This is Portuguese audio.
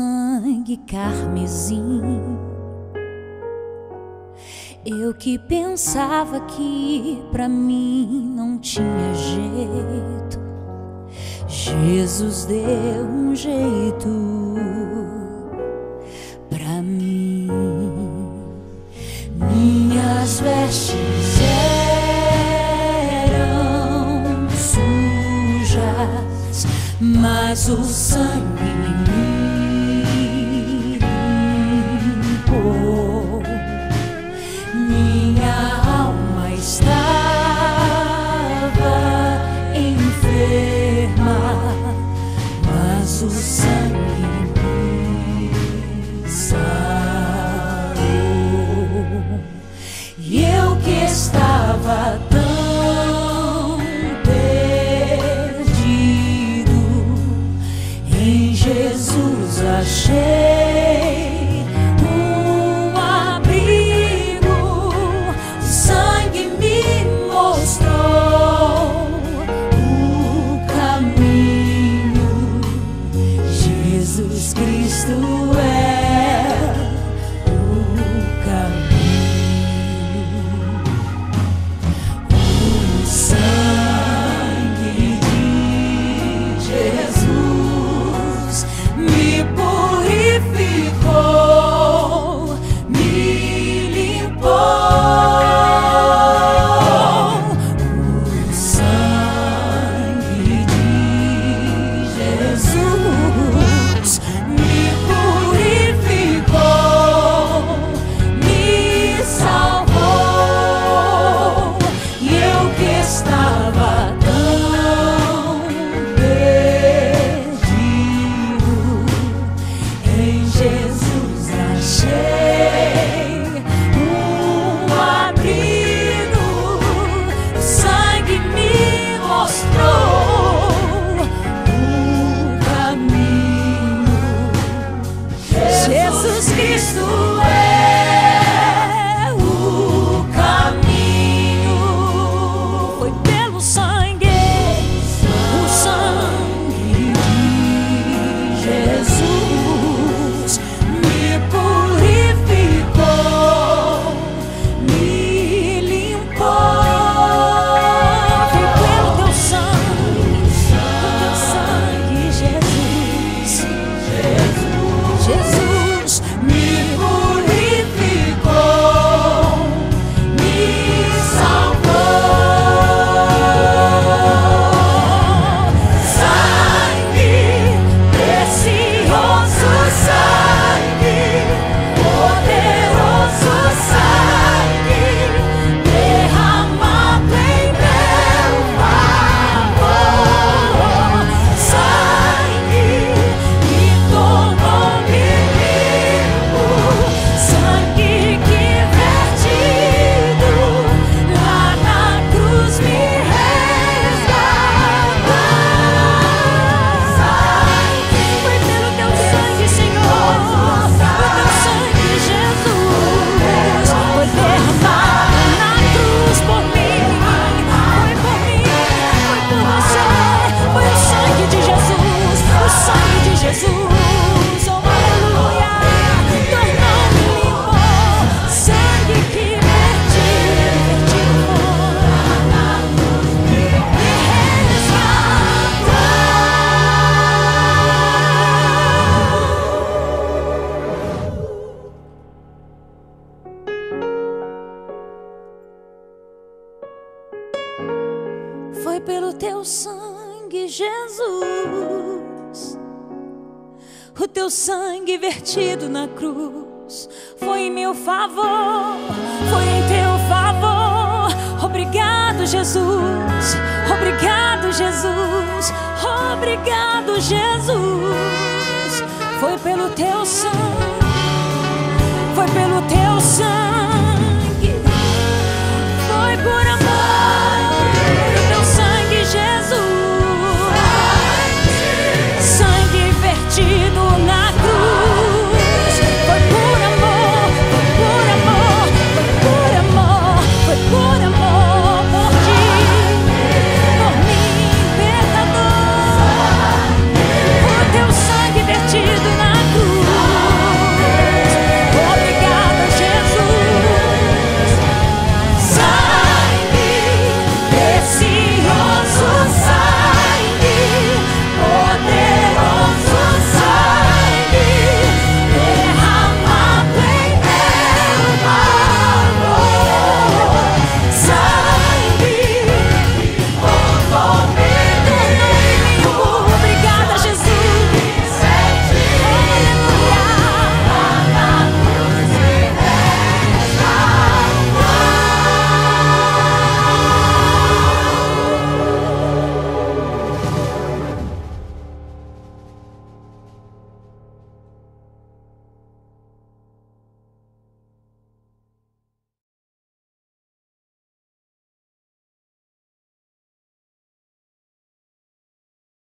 sangue carmesim. Eu que pensava que pra mim não tinha jeito, Jesus deu um jeito pra mim. Minhas vestes eram sujas, mas o sangue me limpou. Minha alma estava enferma, mas o sangue me sarou. E eu que estava tão perdido, em Jesus achei um abrigo. O sangue me mostrou o caminho. Jesus Cristo é o caminho. O sangue de Jesus me purificou, me limpou. O sangue de Jesus me purificou, me salvou. E eu que estava tão perdido, em Jesus achei um abrigo. O sangue me mostrou o caminho. Jesus Cristo é o caminho. Foi pelo sangue, o sangue de Jesus me purificou, me limpou. Foi pelo teu sangue, Jesus. Jesus me purificou, me salvou. Sangue precioso, sangue poderoso, sangue derramado em meu favor. Sangue me tornou-me limpo, sangue que vertido lá na cruz me resgatou. Foi pelo teu sangue, Senhor, o teu sangue, Jesus, foi derramado na cruz por mim. Foi por mim, foi por você. Foi o sangue de Jesus, o sangue de Jesus, oh aleluia, tornou-me limpo. Sangue que vertido me resgatou. Foi pelo teu sangue, Jesus, o teu sangue vertido na cruz. Foi em meu favor, foi em teu favor. Obrigado, Jesus. Obrigado, Jesus. Obrigado, Jesus. Foi pelo teu sangue, foi pelo teu sangue.